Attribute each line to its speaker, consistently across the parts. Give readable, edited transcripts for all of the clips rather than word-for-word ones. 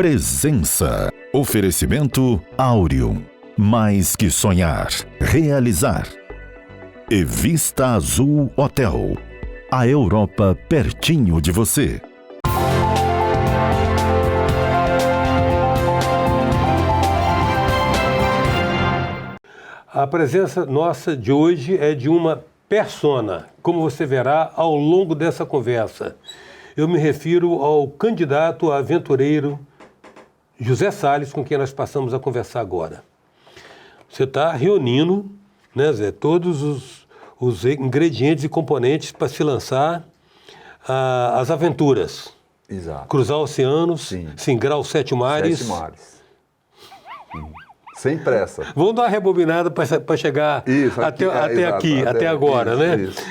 Speaker 1: Presença. Oferecimento Áureo. Mais que sonhar, realizar. E Vista Azul Hotel. A Europa pertinho de você.
Speaker 2: A presença nossa de hoje é de uma persona, como você verá ao longo dessa conversa. Eu me refiro ao candidato a aventureiro José Salles, com quem nós passamos a conversar agora. Você está reunindo, né, Zé, todos os ingredientes e componentes para se lançar as aventuras.
Speaker 3: Exato.
Speaker 2: Cruzar oceanos,
Speaker 3: Sim.
Speaker 2: Singrar os 7 mares.
Speaker 3: 7 mares. Sem pressa.
Speaker 2: Vamos dar uma rebobinada para chegar
Speaker 3: Isso,
Speaker 2: até agora,
Speaker 3: isso,
Speaker 2: né?
Speaker 3: Isso.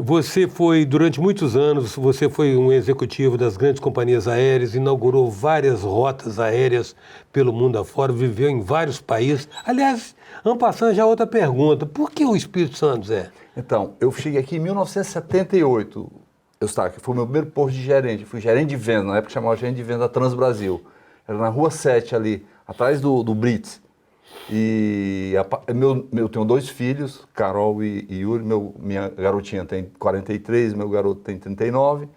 Speaker 2: Você foi, durante muitos anos, você foi um executivo das grandes companhias aéreas, inaugurou várias rotas aéreas pelo mundo afora, viveu em vários países. Aliás, en passant, já outra pergunta, por que o Espírito Santo, Zé?
Speaker 3: Então, eu cheguei aqui em 1978, que foi o meu primeiro posto de gerente, fui gerente de venda, na época chamava gerente de venda da Transbrasil. Era na Rua 7 ali, atrás do Brits. E eu tenho 2 filhos, Carol e Yuri. Minha garotinha tem 43, meu garoto tem 39,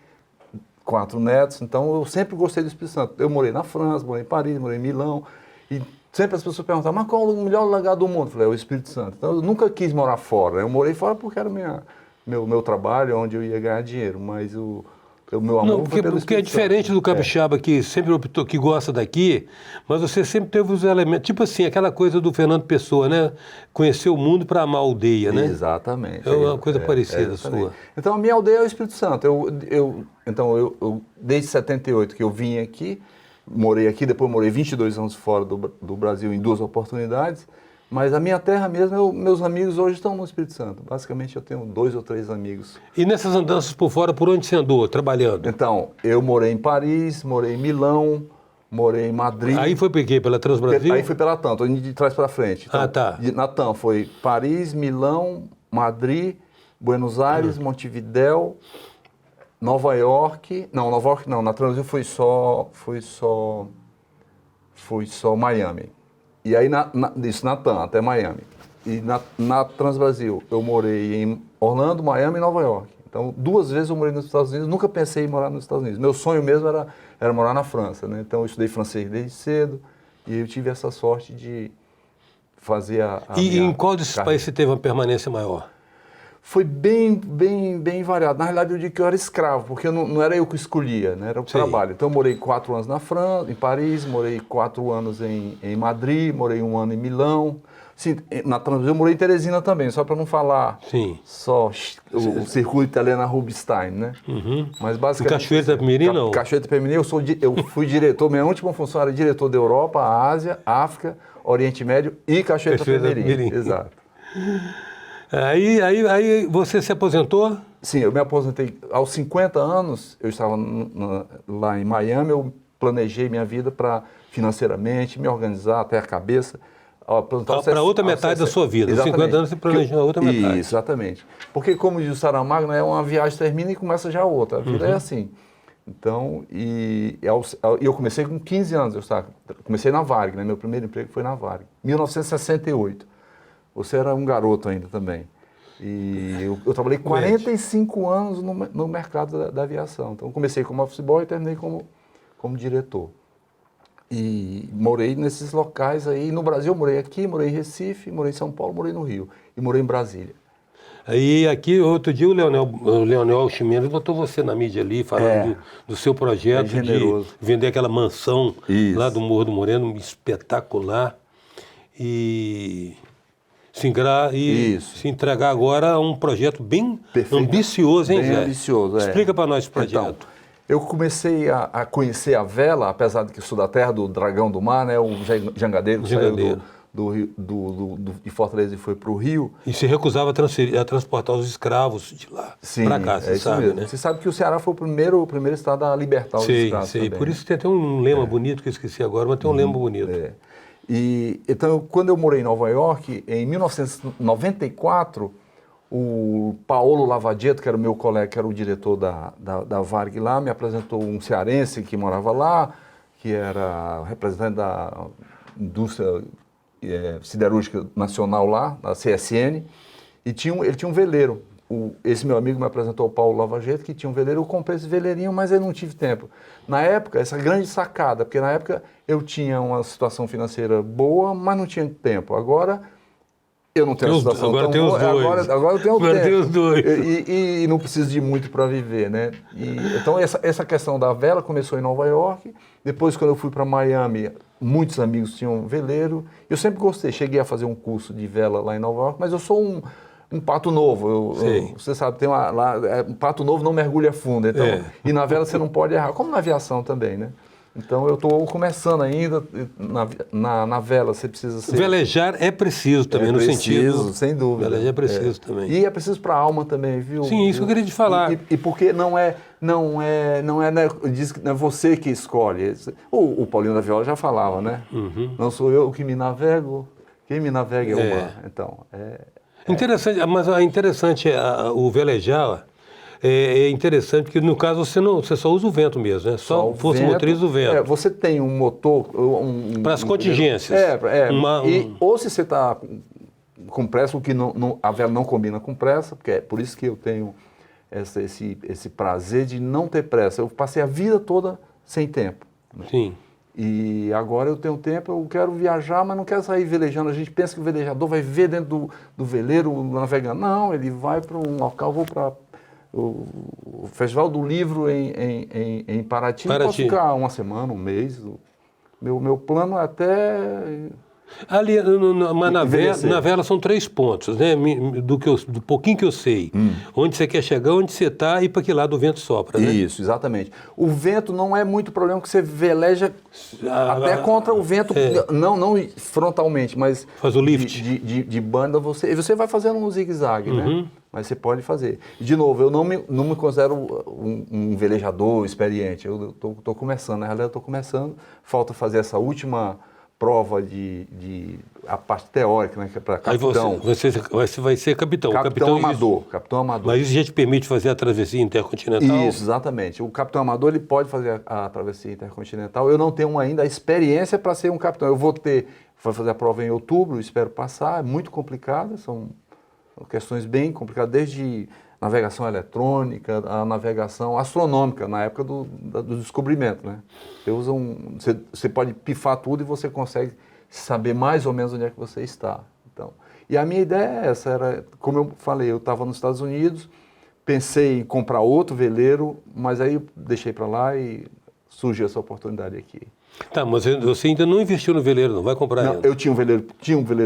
Speaker 3: 4 netos. Então eu sempre gostei do Espírito Santo. Eu morei na França, morei em Paris, morei em Milão. E sempre as pessoas perguntavam, mas qual é o melhor lugar do mundo? Eu falei, é o Espírito Santo. Então eu nunca quis morar fora. Eu morei fora porque era meu trabalho, onde eu ia ganhar dinheiro. Mas o meu amor foi pelo Espírito Santo.
Speaker 2: Porque é diferente do capixaba que sempre optou, que gosta daqui, mas você sempre teve os elementos, tipo assim, aquela coisa do Fernando Pessoa, né? Conhecer o mundo para amar a aldeia, né?
Speaker 3: Exatamente.
Speaker 2: É uma coisa parecida sua.
Speaker 3: Então a minha aldeia é o Espírito Santo. Eu desde 78 que eu vim aqui, morei aqui, depois morei 22 anos fora do Brasil em 2 oportunidades. Mas a minha terra mesmo, meus amigos hoje estão no Espírito Santo. Basicamente eu tenho 2 ou 3 amigos.
Speaker 2: E nessas andanças por fora, por onde você andou, trabalhando?
Speaker 3: Então, eu morei em Paris, morei em Milão, morei em Madrid.
Speaker 2: Aí foi por quê? Pela Transbrasil?
Speaker 3: Aí foi pela TAM, tô indo de trás para frente. Então,
Speaker 2: tá.
Speaker 3: Na TAM foi Paris, Milão, Madrid, Buenos Aires, Montevidéu, Nova York. Não, Nova York não, na Transbrasil foi só Miami. E aí, isso na TAM, até Miami. E na Transbrasil, eu morei em Orlando, Miami e Nova York. Então, 2 vezes eu morei nos Estados Unidos, nunca pensei em morar nos Estados Unidos. Meu sonho mesmo era morar na França, né? Então, eu estudei francês desde cedo e eu tive essa sorte de fazer
Speaker 2: E em qual desses países você teve uma permanência maior?
Speaker 3: Foi bem variado. Na realidade, eu digo que eu era escravo, porque não era eu que escolhia, né? Era o trabalho. Então, eu morei 4 anos na França, em Paris, morei 4 anos em Madrid, morei 1 ano em Milão. Sim, na Transbrasil eu morei em Teresina também, só para não falar só o circuito italiano Rubinstein, né?
Speaker 2: Uhum.
Speaker 3: Mas basicamente...
Speaker 2: Cachoeira da Pemirim, não?
Speaker 3: Cachoeira da Pemirim, eu fui diretor, minha última função era diretor da Europa, Ásia, África, Oriente Médio e Cachoeira da Pemirim. Exato.
Speaker 2: Aí você se aposentou?
Speaker 3: Sim, eu me aposentei aos 50 anos, eu estava lá em Miami, eu planejei minha vida para financeiramente me organizar até a cabeça.
Speaker 2: Para outra metade da sua vida, aos 50 anos você planejou a outra metade.
Speaker 3: Isso, exatamente. Porque como diz o Saramago, né, uma viagem termina e começa já outra, a vida é assim. Então, eu comecei com 15 anos, comecei na Varig, né, meu primeiro emprego foi na Varig, 1968. Você era um garoto ainda também. E eu trabalhei 45 anos no mercado da aviação. Então, comecei como office boy e terminei como diretor. E morei nesses locais aí. No Brasil, eu morei aqui, morei em Recife, morei em São Paulo, morei no Rio. E morei em Brasília.
Speaker 2: Aí aqui, outro dia, o Leonel Ximenes botou você na mídia ali, falando do seu projeto de vender aquela mansão lá do Morro do Moreno, espetacular. E... se entregar agora a um projeto bem ambicioso, hein, Zé?
Speaker 3: Bem ambicioso,
Speaker 2: Explica para nós o projeto.
Speaker 3: Então, eu comecei a conhecer a vela, apesar de que sou da terra do Dragão do Mar, né? O jangadeiro que saiu de Fortaleza e foi para o Rio.
Speaker 2: E se recusava a transportar os escravos de lá para cá, você sabe,
Speaker 3: mesmo,
Speaker 2: né?
Speaker 3: Você sabe que o Ceará foi o primeiro estado a libertar os escravos também.
Speaker 2: Por isso tem até um lema bonito, que eu esqueci agora, mas tem um lema bonito.
Speaker 3: Então, quando eu morei em Nova York, em 1994, O Paulo Lavagetto, que era o meu colega, que era o diretor da Varg lá, me apresentou um cearense que morava lá, que era representante da indústria siderúrgica nacional lá, da CSN, e ele tinha um veleiro. Esse meu amigo me apresentou o Paulo Lavagetto, que tinha um veleiro. Eu comprei esse veleirinho, mas eu não tive tempo. Na época, essa grande sacada, porque na época eu tinha uma situação financeira boa, mas não tinha tempo. Agora eu não tenho uma situação
Speaker 2: agora
Speaker 3: tão
Speaker 2: tem
Speaker 3: boa.
Speaker 2: os dois.
Speaker 3: Agora eu tenho
Speaker 2: Agora
Speaker 3: tempo.
Speaker 2: tem os dois.
Speaker 3: E não preciso de muito para viver, né? Então essa questão da vela começou em Nova York. Depois, quando eu fui para Miami, muitos amigos tinham veleiro. Eu sempre gostei. Cheguei a fazer um curso de vela lá em Nova York, mas eu sou um pato novo. Você sabe, tem um pato novo não mergulha fundo. Então, e na vela você não pode errar, como na aviação também, né? Então eu estou começando ainda. Na vela você precisa ser.
Speaker 2: Velejar é preciso também, no sentido.
Speaker 3: Sem dúvida.
Speaker 2: Velejar é preciso também.
Speaker 3: E é preciso para a alma também, viu?
Speaker 2: Sim, isso que eu queria te falar.
Speaker 3: E porque não é diz que não é você que escolhe. O Paulinho da Viola já falava, né? Não sou eu que me navego, quem me navega é o mar. Então,
Speaker 2: Interessante, mas é interessante o velejar. É interessante porque no caso você só usa o vento mesmo, né? Só força motriz do vento.
Speaker 3: Você tem um motor,
Speaker 2: para as contingências.
Speaker 3: Ou se você está com pressa, o que a vela não combina com pressa, porque é por isso que eu tenho esse prazer de não ter pressa. Eu passei a vida toda sem tempo. Né?
Speaker 2: Sim.
Speaker 3: E agora eu tenho tempo, eu quero viajar, mas não quero sair velejando. A gente pensa que o velejador vai ver dentro do veleiro navegando. Não, ele vai para um local, vou para o Festival do Livro em Paraty. Posso ficar uma semana, um mês. Meu plano é até...
Speaker 2: Ali, na vela são 3 pontos, né? Do pouquinho que eu sei. Onde você quer chegar, onde você está e para que lado o vento sopra, né?
Speaker 3: Isso, exatamente. O vento não é muito problema, porque você veleja até contra o vento, não frontalmente, mas...
Speaker 2: Faz o lift.
Speaker 3: De banda, você vai fazendo um zigue-zague, né? Mas você pode fazer. E, de novo, eu não me considero um velejador experiente. Eu estou começando, na realidade eu estou começando. Falta fazer essa última prova a parte teórica, né, que é para capitão.
Speaker 2: Aí você vai ser capitão.
Speaker 3: Capitão amador. Mas
Speaker 2: isso já te permite fazer a travessia intercontinental?
Speaker 3: Isso, exatamente. O capitão amador ele pode fazer a travessia intercontinental. Eu não tenho ainda a experiência para ser um capitão. Eu vou fazer a prova em outubro, espero passar. É muito complicado, são questões bem complicadas, desde navegação eletrônica, a navegação astronômica, na época do descobrimento, né? Você pode pifar tudo e você consegue saber mais ou menos onde é que você está. Então, e a minha ideia é essa, como eu falei, eu estava nos Estados Unidos, pensei em comprar outro veleiro, mas aí eu deixei para lá e surgiu essa oportunidade aqui.
Speaker 2: Tá, mas você ainda não investiu no veleiro, não vai comprar ainda?
Speaker 3: Eu tinha um veleiro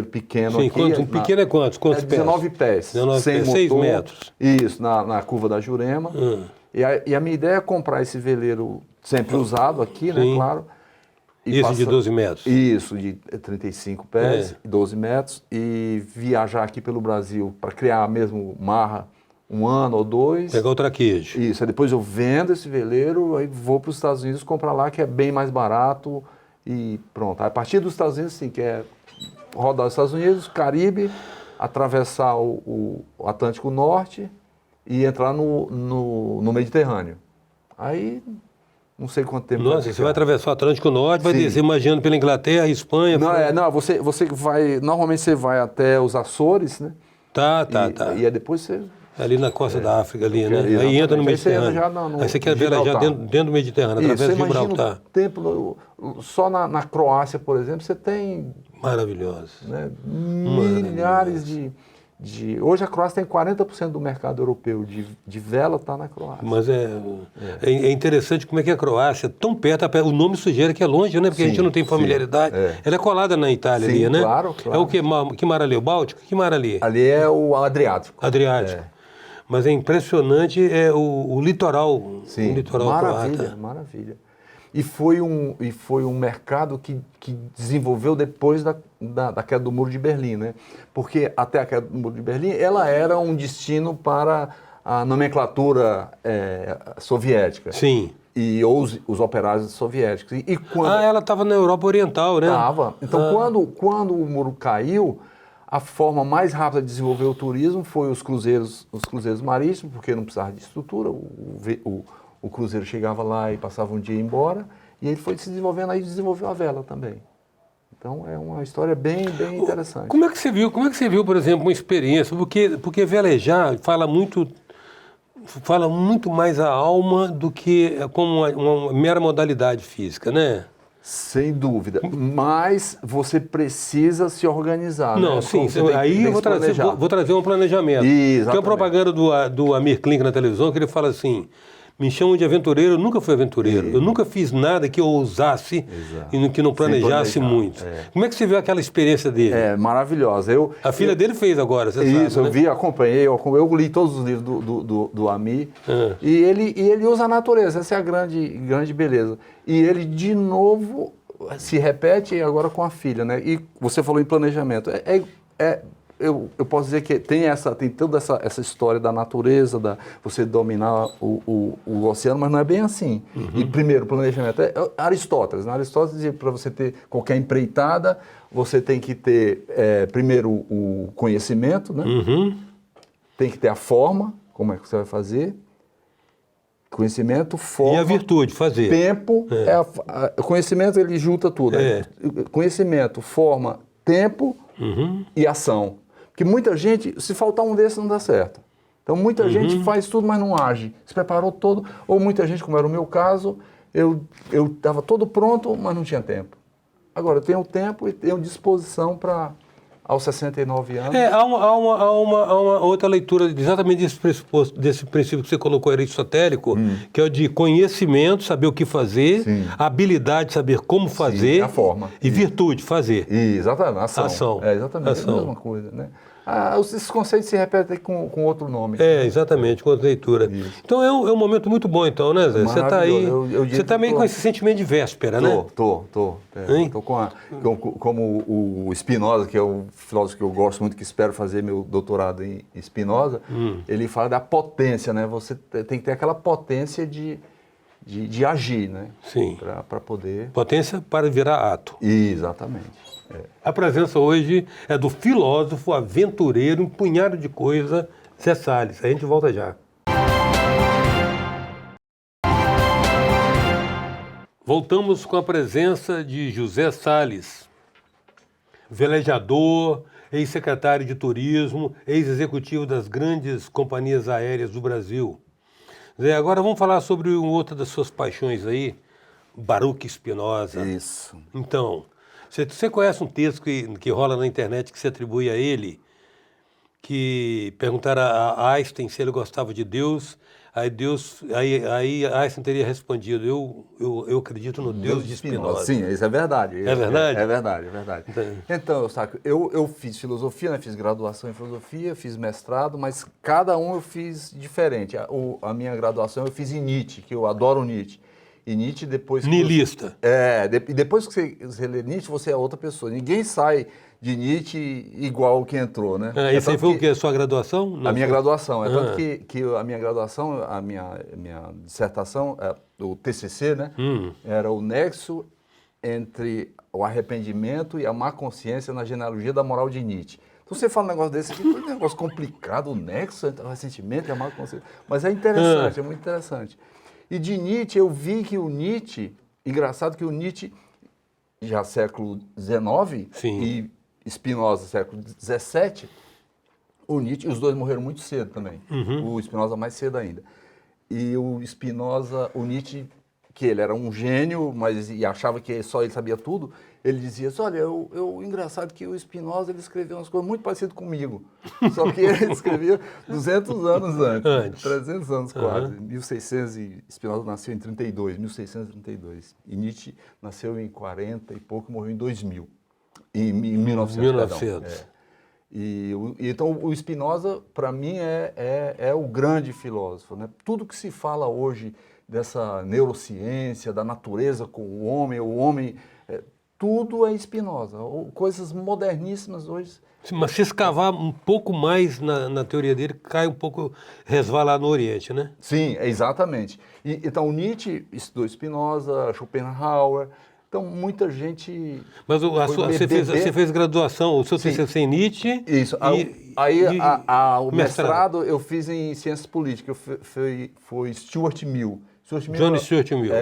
Speaker 3: pequeno aqui.
Speaker 2: Pequeno é quantos? Quantos pés?
Speaker 3: 19 pés.
Speaker 2: 19
Speaker 3: sem
Speaker 2: pés,
Speaker 3: motor,
Speaker 2: 6 metros.
Speaker 3: Isso, na curva da Jurema. E a minha ideia é comprar esse veleiro sempre usado aqui, né, claro.
Speaker 2: Esse de 12 metros?
Speaker 3: Isso, de 35 pés, 12 metros. E viajar aqui pelo Brasil para criar mesmo marra 1 ano ou 2.
Speaker 2: Pegar o traquejo.
Speaker 3: Isso, aí depois eu vendo esse veleiro, aí vou para os Estados Unidos comprar lá, que é bem mais barato e pronto. A partir dos Estados Unidos, sim, que é rodar os Estados Unidos, Caribe, atravessar o Atlântico Norte e entrar no Mediterrâneo. Aí, não sei quanto tempo...
Speaker 2: Nossa, você vai atravessar o Atlântico Norte, vai descer imaginando pela Inglaterra, Espanha...
Speaker 3: Não, você vai... Normalmente você vai até os Açores, né?
Speaker 2: Tá.
Speaker 3: E aí depois você...
Speaker 2: Ali na costa da África, ali, né? Aí entra no Mediterrâneo. Aí você quer velejar dentro do Mediterrâneo, através de Gibraltar.
Speaker 3: Tempo, só na Croácia, por exemplo, você tem...
Speaker 2: Maravilhoso.
Speaker 3: Né, milhares de... Hoje a Croácia tem 40% do mercado europeu de vela, está na Croácia.
Speaker 2: Mas é interessante como é que a Croácia, tão perto, o nome sugere que é longe, né? Porque a gente não tem familiaridade. Ela é colada na Itália ali, né?
Speaker 3: Claro.
Speaker 2: É o que mar ali? O Báltico? Que mar ali?
Speaker 3: Ali é o Adriático.
Speaker 2: Mas é impressionante o litoral.
Speaker 3: Sim,
Speaker 2: o litoral croata.
Speaker 3: Maravilha. E foi um mercado que desenvolveu depois da queda do Muro de Berlim, né? Porque até a queda do Muro de Berlim, ela era um destino para a nomenclatura soviética.
Speaker 2: Sim.
Speaker 3: E os operários soviéticos. Ela
Speaker 2: estava na Europa Oriental, né?
Speaker 3: Estava. Então, quando o muro caiu, A forma mais rápida de desenvolver o turismo foi os cruzeiros marítimos, porque não precisava de estrutura, o cruzeiro chegava lá e passava um dia e ia embora, e ele foi se desenvolvendo, aí desenvolveu a vela também. Então é uma história bem interessante.
Speaker 2: Como é que você viu, por exemplo, uma experiência? Porque velejar fala muito mais a alma do que como uma mera modalidade física, né?
Speaker 3: Sem dúvida, mas você precisa se organizar.
Speaker 2: Não,
Speaker 3: né?
Speaker 2: sim,
Speaker 3: Então,
Speaker 2: aí eu vou trazer um planejamento.
Speaker 3: Exatamente.
Speaker 2: Tem uma propaganda do Amir Klink na televisão que ele fala assim: me chamam de aventureiro, eu nunca fui aventureiro. Eu nunca fiz nada que eu ousasse e que não planejasse muito. Como é que você viu aquela experiência dele?
Speaker 3: É maravilhosa.
Speaker 2: A filha dele fez agora, você sabe,
Speaker 3: isso,
Speaker 2: né?
Speaker 3: eu vi, acompanhei, eu li todos os livros do Amir. E ele usa a natureza, essa é a grande beleza. E ele, de novo, se repete agora com a filha, né? E você falou em planejamento. Eu posso dizer que tem toda essa história da natureza, você dominar o oceano, mas não é bem assim. E primeiro, planejamento. Aristóteles. Né? Aristóteles dizia que para você ter qualquer empreitada, você tem que ter, primeiro, o conhecimento, né? Tem que ter a forma, como é que você vai fazer. Conhecimento, forma...
Speaker 2: E a virtude, fazer.
Speaker 3: Tempo. O conhecimento, ele junta tudo. Conhecimento, forma, tempo e ação. Porque muita gente, se faltar um desses, não dá certo. Então, muita gente faz tudo, mas não age. Se preparou todo. Ou muita gente, como era o meu caso, eu estava todo pronto, mas não tinha tempo. Agora, eu tenho tempo e tenho disposição para, aos 69 anos...
Speaker 2: Há uma outra leitura exatamente desse princípio que você colocou aristotélico, que é o de conhecimento, saber o que fazer, habilidade, saber como fazer,
Speaker 3: Sim, a forma.
Speaker 2: E virtude, fazer.
Speaker 3: Exatamente, ação. Exatamente,
Speaker 2: ação.
Speaker 3: É a mesma coisa, né? Esses conceitos se repetem com outro nome.
Speaker 2: Exatamente, com outra leitura. Isso. Então é um momento muito bom, então, né, Zé? Você está aí, você está meio com esse sentimento de véspera, né?
Speaker 3: Tô como o Spinoza, que é o filósofo que eu gosto muito, que espero fazer meu doutorado em Spinoza, ele fala da potência, né? Você tem que ter aquela potência de agir, né?
Speaker 2: Sim.
Speaker 3: Para poder...
Speaker 2: Potência para virar ato.
Speaker 3: Exatamente.
Speaker 2: A presença hoje é do filósofo, aventureiro, um punhado de coisa, Zé Salles. A gente volta já. Voltamos com a presença de José Salles, velejador, ex-secretário de turismo, ex-executivo das grandes companhias aéreas do Brasil. Zé, agora vamos falar sobre outra das suas paixões aí, Baruch Spinoza.
Speaker 3: Isso.
Speaker 2: Então, você conhece um texto que rola na internet que se atribui a ele, que perguntaram a Einstein se ele gostava de Deus, aí Einstein teria respondido, eu acredito no Deus de Spinoza.
Speaker 3: Sim, isso é verdade.
Speaker 2: É verdade?
Speaker 3: É verdade. Então, Eustáquio, eu fiz filosofia, né? Fiz graduação em filosofia, fiz mestrado, mas cada um eu fiz diferente. A minha graduação eu fiz em Nietzsche, que eu adoro Nietzsche. E Nietzsche depois...
Speaker 2: Niilista.
Speaker 3: E depois que você lê Nietzsche, você é outra pessoa. Ninguém sai de Nietzsche igual que entrou, né?
Speaker 2: Isso aí foi o quê? A sua graduação?
Speaker 3: A minha graduação. É tanto que a minha graduação, a minha dissertação, o TCC, né? Era o nexo entre o arrependimento e a má consciência na genealogia da moral de Nietzsche. Então você fala um negócio desse aqui, é um negócio complicado, o nexo entre o ressentimento e a má consciência. Mas é interessante, é muito interessante. E de Nietzsche, eu vi que o Nietzsche, engraçado que o Nietzsche, já século XIX, e Spinoza, século XVII, o Nietzsche, os dois morreram muito cedo também, o Spinoza mais cedo ainda. E o Spinoza, o Nietzsche, que ele era um gênio, e achava que só ele sabia tudo, ele dizia assim, olha, engraçado que o Spinoza ele escreveu umas coisas muito parecidas comigo, só que ele escrevia 200 anos antes, 300 anos quase, 1600, e Spinoza nasceu em 1632, e Nietzsche nasceu em 40 e pouco, morreu em 2000, em 1900. Então o Spinoza, para mim, é o grande filósofo, né? Tudo que se fala hoje dessa neurociência, da natureza com o homem, tudo é Spinoza. Coisas moderníssimas hoje.
Speaker 2: Sim, mas se escavar um pouco mais na teoria dele, cai um pouco, resvalar no Oriente, né?
Speaker 3: Sim, exatamente. Então, Nietzsche estudou Spinoza, Schopenhauer, Então, muita gente...
Speaker 2: Mas você fez graduação, o seu TCC em Nietzsche...
Speaker 3: Isso. O mestrado eu fiz em Ciências Políticas, foi Stuart Mill.
Speaker 2: John Stuart Mill.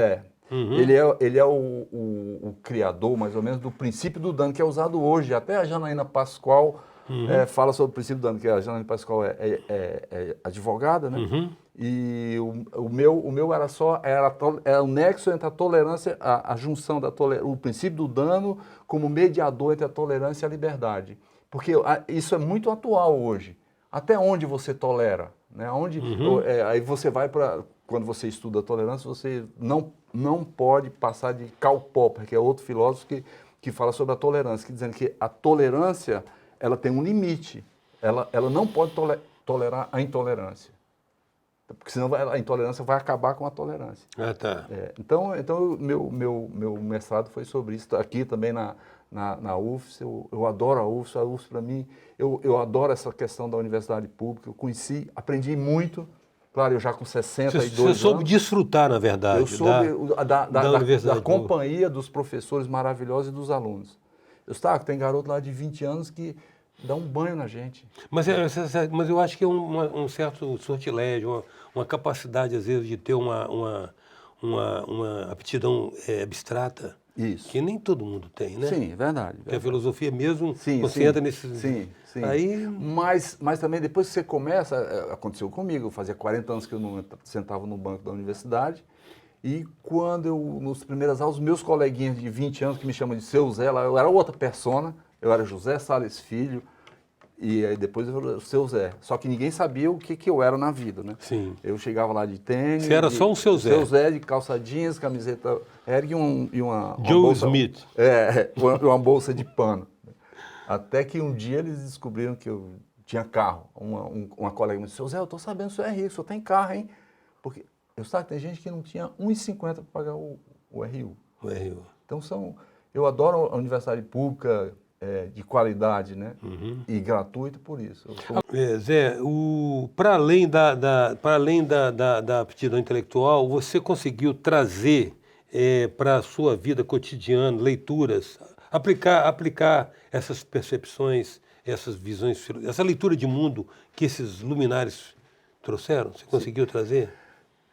Speaker 3: Ele é o criador, mais ou menos, do princípio do dano, que é usado hoje. Até a Janaína Pascoal fala sobre o princípio do dano, que a Janaína Pascoal é advogada, né? E o meu era o nexo entre a tolerância, a junção o princípio do dano como mediador entre a tolerância e a liberdade. Porque isso é muito atual hoje. Até onde você tolera? Né? Aí você vai para... Quando você estuda a tolerância, você não pode passar de Karl Popper, que é outro filósofo que fala sobre a tolerância, dizendo que a tolerância ela tem um limite. Ela não pode tolerar a intolerância. Porque senão a intolerância vai acabar com a tolerância.
Speaker 2: Ah, tá.
Speaker 3: Então meu mestrado foi sobre isso. Aqui também na UFS, eu adoro a UFS. A UFS, para mim, eu adoro essa questão da universidade pública. Eu aprendi muito. Claro, eu já com 62 anos...
Speaker 2: Você soube desfrutar, na verdade,
Speaker 3: eu soube da
Speaker 2: universidade
Speaker 3: companhia dos professores maravilhosos e dos alunos. Tem garoto lá de 20 anos que dá um banho na gente.
Speaker 2: Mas eu acho que é um certo sortilégio, uma capacidade, às vezes, de ter uma aptidão abstrata.
Speaker 3: Isso.
Speaker 2: Que nem todo mundo tem, né?
Speaker 3: Sim, verdade.
Speaker 2: Porque a filosofia mesmo, você entra nesse...
Speaker 3: Sim.
Speaker 2: Aí...
Speaker 3: Mas também depois que você começa, aconteceu comigo, fazia 40 anos que eu não sentava no banco da universidade, e quando nos primeiras aulas, meus coleguinhas de 20 anos que me chamam de Seu Zé, eu era outra persona, eu era José Salles Filho, e aí depois eu era o Seu Zé. Só que ninguém sabia o que eu era na vida, né?
Speaker 2: Sim.
Speaker 3: Eu chegava lá de tênis...
Speaker 2: Você era só um Seu Zé.
Speaker 3: Seu Zé, de calça jeans, camiseta ergue e uma
Speaker 2: Joe
Speaker 3: bolsa,
Speaker 2: Smith.
Speaker 3: Uma bolsa de pano. Até que um dia eles descobriram que eu tinha carro. Uma colega me disse, Seu Zé, eu estou sabendo que o senhor é rico, o senhor tem carro, hein? Porque tem gente que não tinha 1,50 para pagar o RU.
Speaker 2: O RU.
Speaker 3: Então eu adoro a universidade pública de qualidade, né? E gratuita por isso.
Speaker 2: Zé, para além da aptidão intelectual, você conseguiu trazer para a sua vida cotidiana leituras, aplicar essas percepções, essas visões, essa leitura de mundo que esses luminares trouxeram? Você conseguiu trazer?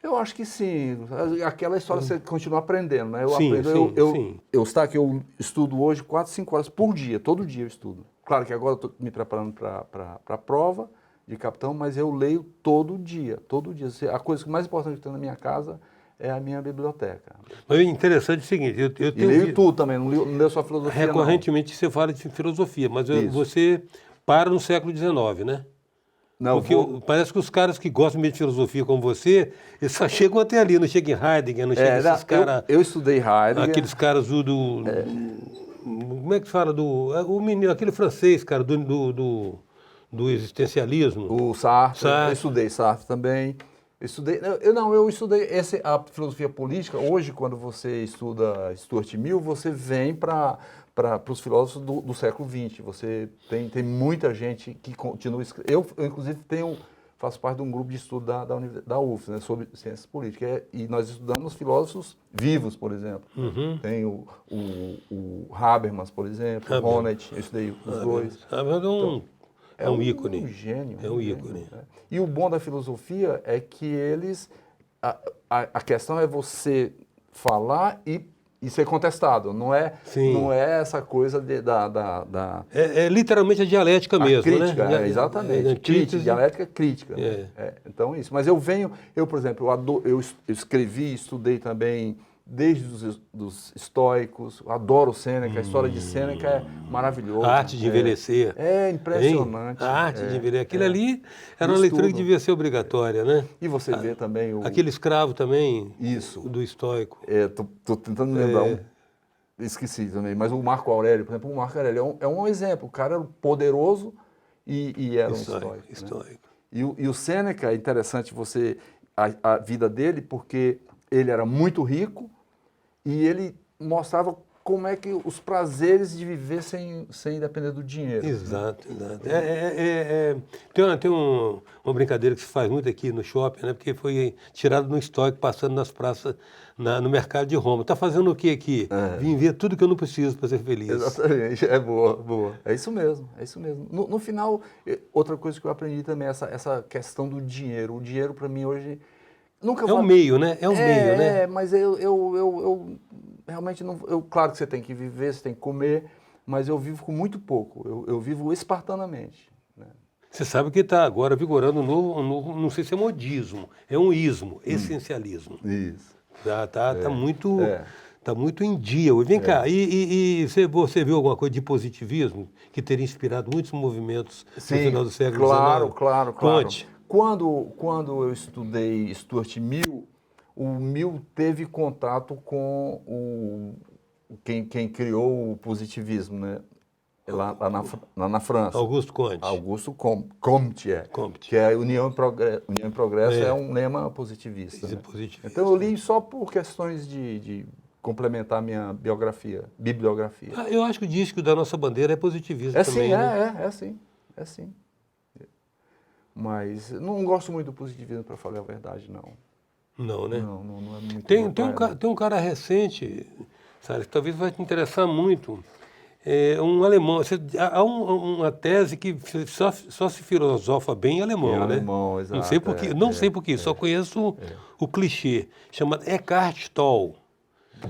Speaker 3: Eu acho que sim. Aquela história você continua aprendendo, né? Eu estudo hoje 4, 5 horas por dia, todo dia eu estudo. Claro que agora eu estou me preparando para a prova de capitão, mas eu leio todo dia, todo dia. A coisa mais importante que tem na minha casa é a minha biblioteca.
Speaker 2: Mas é interessante o seguinte, eu
Speaker 3: leio tudo também, não leio só filosofia,
Speaker 2: recorrentemente você fala de filosofia, mas você para no século XIX, né?
Speaker 3: Não,
Speaker 2: porque parece que os caras que gostam mesmo de filosofia como você, eles só chegam até ali, não chegam em Heidegger, não chegam esses caras...
Speaker 3: Eu estudei Heidegger.
Speaker 2: Aqueles caras como é que fala o menino, aquele francês, cara, do existencialismo.
Speaker 3: O Sartre. Eu estudei Sartre também. Eu estudei a filosofia política. Hoje, quando você estuda Stuart Mill, você vem para os filósofos do século XX. Você tem muita gente que continua escrevendo. Eu inclusive, faço parte de um grupo de estudo da UFS, né, sobre ciências políticas. E nós estudamos filósofos vivos, por exemplo. Tem o Habermas, por exemplo, o Honneth, eu estudei os dois.
Speaker 2: Habermas é um ícone.
Speaker 3: É um gênio.
Speaker 2: É um ícone.
Speaker 3: Né? E o bom da filosofia é que eles... A questão é você falar e ser contestado. Não é essa coisa
Speaker 2: É literalmente a dialética mesmo,
Speaker 3: crítica,
Speaker 2: né?
Speaker 3: Exatamente. Dialética crítica. Então, isso. Mas por exemplo, eu escrevi, estudei também desde os estoicos, adoro Sêneca, a história de Sêneca é maravilhosa.
Speaker 2: A arte de envelhecer.
Speaker 3: É impressionante.
Speaker 2: A arte de envelhecer. Aquilo ali era uma leitura que devia ser obrigatória, né?
Speaker 3: E você vê também
Speaker 2: aquele escravo também,
Speaker 3: isso.
Speaker 2: Do estoico.
Speaker 3: Tô tentando lembrar esqueci também, mas o Marco Aurélio, por exemplo, o Marco Aurélio é um exemplo. O cara era poderoso e era um estoico. Né? E o Sêneca, é interessante a vida dele, porque ele era muito rico e ele mostrava como é que os prazeres de viver sem depender do dinheiro.
Speaker 2: Exato, exato. Tem uma brincadeira que se faz muito aqui no shopping, né? Porque foi tirado no estoque, passando nas praças, no mercado de Roma. Está fazendo o que aqui? Vim ver tudo que eu não preciso para ser feliz.
Speaker 3: Exatamente, é boa, boa. É isso mesmo, é isso mesmo. No final, outra coisa que eu aprendi também é essa questão do dinheiro. O dinheiro para mim hoje nunca
Speaker 2: É um meio, né? É um meio, né?
Speaker 3: É, mas eu realmente não... Claro que você tem que viver, você tem que comer, mas eu vivo com muito pouco. Eu vivo espartanamente. Né?
Speaker 2: Você sabe que está agora vigorando um novo, não sei se é modismo, é um ismo, essencialismo.
Speaker 3: Isso.
Speaker 2: Tá muito em dia. Vem cá, e você viu alguma coisa de positivismo que teria inspirado muitos movimentos no final do século XIX?
Speaker 3: Claro.
Speaker 2: Conte.
Speaker 3: Quando eu estudei Stuart Mill, o Mill teve contato com quem criou o positivismo, né? Lá na França.
Speaker 2: Auguste Comte.
Speaker 3: Auguste Comte,
Speaker 2: Comte.
Speaker 3: que é União e Progresso, é um lema positivista. Né? Então eu li só por questões de complementar minha bibliografia.
Speaker 2: Eu acho que o disco da nossa bandeira é positivista também.
Speaker 3: É sim. Mas não gosto muito do positivismo, para falar a verdade, não.
Speaker 2: Não, né?
Speaker 3: Não é muito.
Speaker 2: Tem um cara recente, sabe, que talvez vai te interessar muito. Um alemão. Há uma tese que só se filosofa bem em alemão, né?
Speaker 3: Alemão, exato.
Speaker 2: Não sei por quê, só conheço o clichê. Chama Eckhart Tolle.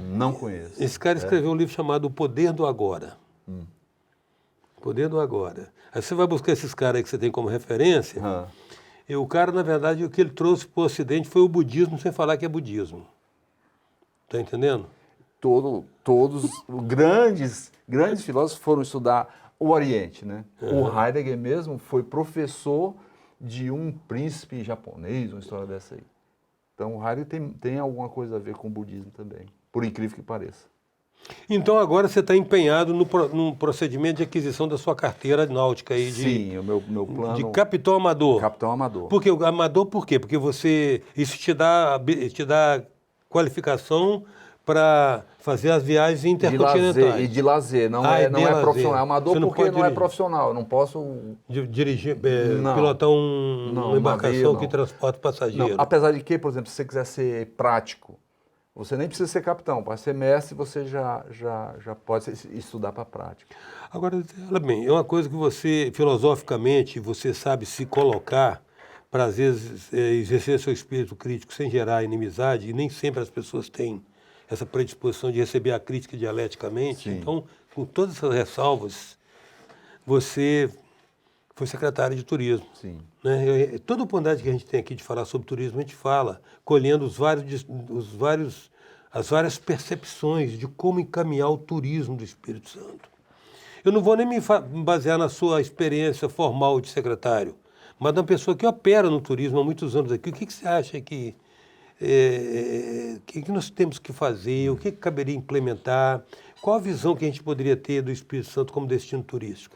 Speaker 3: Não conheço.
Speaker 2: Esse cara escreveu um livro chamado O Poder do Agora. Poder do Agora. Aí você vai buscar esses caras aí que você tem como referência. E o cara, na verdade, o que ele trouxe para o Ocidente foi o budismo, sem falar que é budismo. Está entendendo?
Speaker 3: Todos os grandes filósofos foram estudar o Oriente, né? O Heidegger mesmo foi professor de um príncipe japonês, uma história dessa aí. Então o Heidegger tem alguma coisa a ver com o budismo também, por incrível que pareça.
Speaker 2: Então agora você está empenhado no procedimento de aquisição da sua carteira náutica aí
Speaker 3: Sim, o meu plano...
Speaker 2: De capitão amador.
Speaker 3: Capitão amador.
Speaker 2: Amador por quê? Porque isso te dá qualificação para fazer as viagens intercontinentais.
Speaker 3: De lazer, não é profissional. É amador porque não é profissional, eu não posso...
Speaker 2: Dirigir, pilotar uma embarcação que transporta passageiros.
Speaker 3: Não, apesar de que, por exemplo, se você quiser ser prático, você nem precisa ser capitão, para ser mestre você já pode estudar para a prática.
Speaker 2: Agora, olha bem, é uma coisa que você, filosoficamente, você sabe se colocar para, às vezes, exercer seu espírito crítico sem gerar inimizade, e nem sempre as pessoas têm essa predisposição de receber a crítica dialeticamente.
Speaker 3: Sim.
Speaker 2: Então, com todas essas ressalvas, você foi secretário de turismo.
Speaker 3: Sim.
Speaker 2: Né? Toda a oportunidade que a gente tem aqui de falar sobre turismo, a gente fala colhendo as várias percepções de como encaminhar o turismo do Espírito Santo. Eu não vou nem me basear na sua experiência formal de secretário, mas na pessoa que opera no turismo há muitos anos aqui. O que você acha que nós temos que fazer? O que caberia implementar? Qual a visão que a gente poderia ter do Espírito Santo como destino turístico?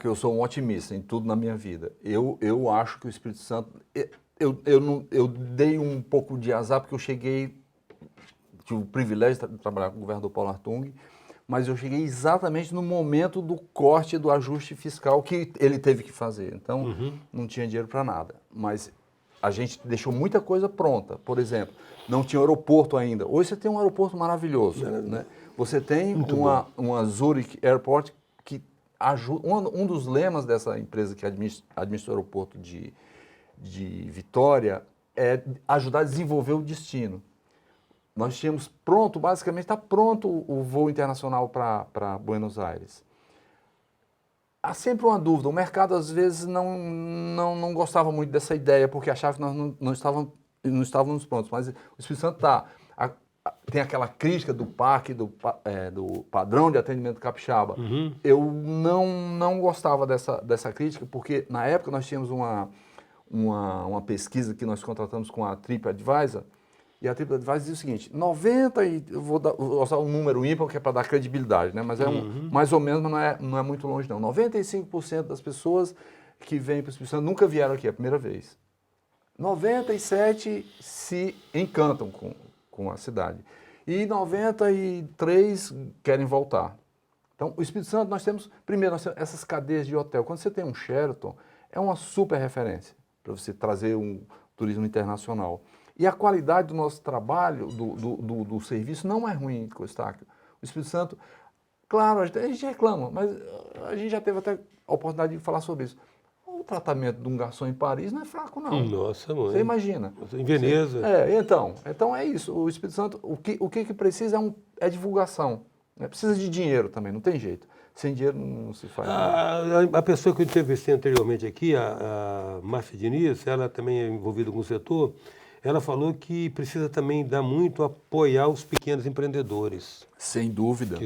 Speaker 3: Eu sou um otimista em tudo na minha vida. Eu acho que o Espírito Santo... Eu dei um pouco de azar porque eu tive o privilégio de trabalhar com o governador Paulo Hartung, mas eu cheguei exatamente no momento do corte, do ajuste fiscal que ele teve que fazer. Então, não tinha dinheiro para nada. Mas a gente deixou muita coisa pronta. Por exemplo, não tinha aeroporto ainda. Hoje você tem um aeroporto maravilhoso. Né? Você tem uma Zurich Airport que ajuda... Um dos lemas dessa empresa que administra o aeroporto de Vitória é ajudar a desenvolver o destino. Nós tínhamos pronto, basicamente está pronto o voo internacional para Buenos Aires. Há sempre uma dúvida, o mercado às vezes não gostava muito dessa ideia, porque achava que nós não estávamos prontos, mas o Espírito Santo tem aquela crítica do parque, do padrão de atendimento capixaba. Eu não gostava dessa crítica, porque na época nós tínhamos uma pesquisa que nós contratamos com a TripAdvisor, e a TripAdvisor diz o seguinte, eu vou usar um número ímpar que é para dar credibilidade, né? Mas é mais ou menos, mas não é muito longe não. 95% das pessoas que vêm para o Espírito Santo nunca vieram aqui a primeira vez. 97% se encantam com a cidade. E 93 querem voltar. Então, o Espírito Santo, nós temos essas cadeias de hotel. Quando você tem um Sheraton, é uma super referência para você trazer um turismo internacional. E a qualidade do nosso trabalho, do serviço, não é ruim, Eustáquio. O Espírito Santo, claro, a gente reclama, mas a gente já teve até a oportunidade de falar sobre isso. O tratamento de um garçom em Paris não é fraco, não.
Speaker 2: Nossa, mãe.
Speaker 3: Você imagina.
Speaker 2: Em Veneza.
Speaker 3: Então é isso. O Espírito Santo, o que precisa é divulgação. Né? Precisa de dinheiro também, não tem jeito. Sem dinheiro não se faz nada.
Speaker 2: A pessoa que eu entrevistei anteriormente aqui, a Márcia Diniz, ela também é envolvida com o setor, ela falou que precisa também dar muito apoiar os pequenos empreendedores.
Speaker 3: Sem dúvida.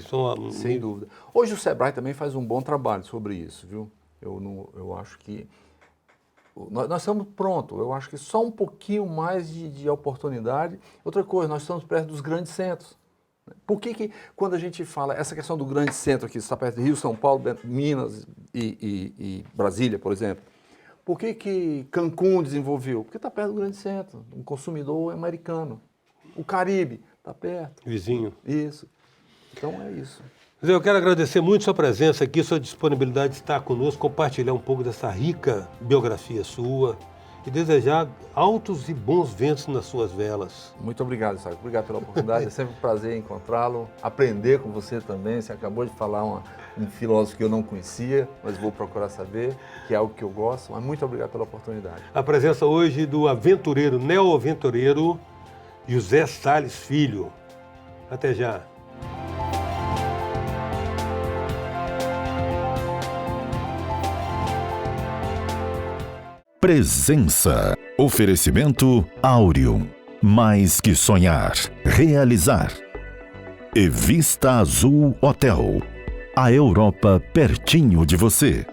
Speaker 2: Sem
Speaker 3: dúvida. Hoje o Sebrae também faz um bom trabalho sobre isso, viu? Eu acho que nós estamos prontos. Eu acho que só um pouquinho mais de oportunidade. Outra coisa, nós estamos perto dos grandes centros. Por que quando a gente fala essa questão do grande centro aqui, está perto de Rio, São Paulo, Minas e Brasília, por exemplo, por que Cancún desenvolveu? Porque está perto do grande centro, um consumidor americano. O Caribe está perto.
Speaker 2: Vizinho.
Speaker 3: Isso. Então é isso.
Speaker 2: Zé, eu quero agradecer muito sua presença aqui, sua disponibilidade de estar conosco, compartilhar um pouco dessa rica biografia sua e desejar altos e bons ventos nas suas velas.
Speaker 3: Muito obrigado, Sérgio. Obrigado pela oportunidade. É sempre um prazer encontrá-lo, aprender com você também. Você acabou de falar um filósofo que eu não conhecia, mas vou procurar saber, que é algo que eu gosto. Mas muito obrigado pela oportunidade.
Speaker 2: A presença hoje do aventureiro, neo-aventureiro, José Salles Filho. Até já.
Speaker 1: Presença. Oferecimento Áureum. Mais que sonhar, realizar. E Vista Azul Hotel. A Europa pertinho de você.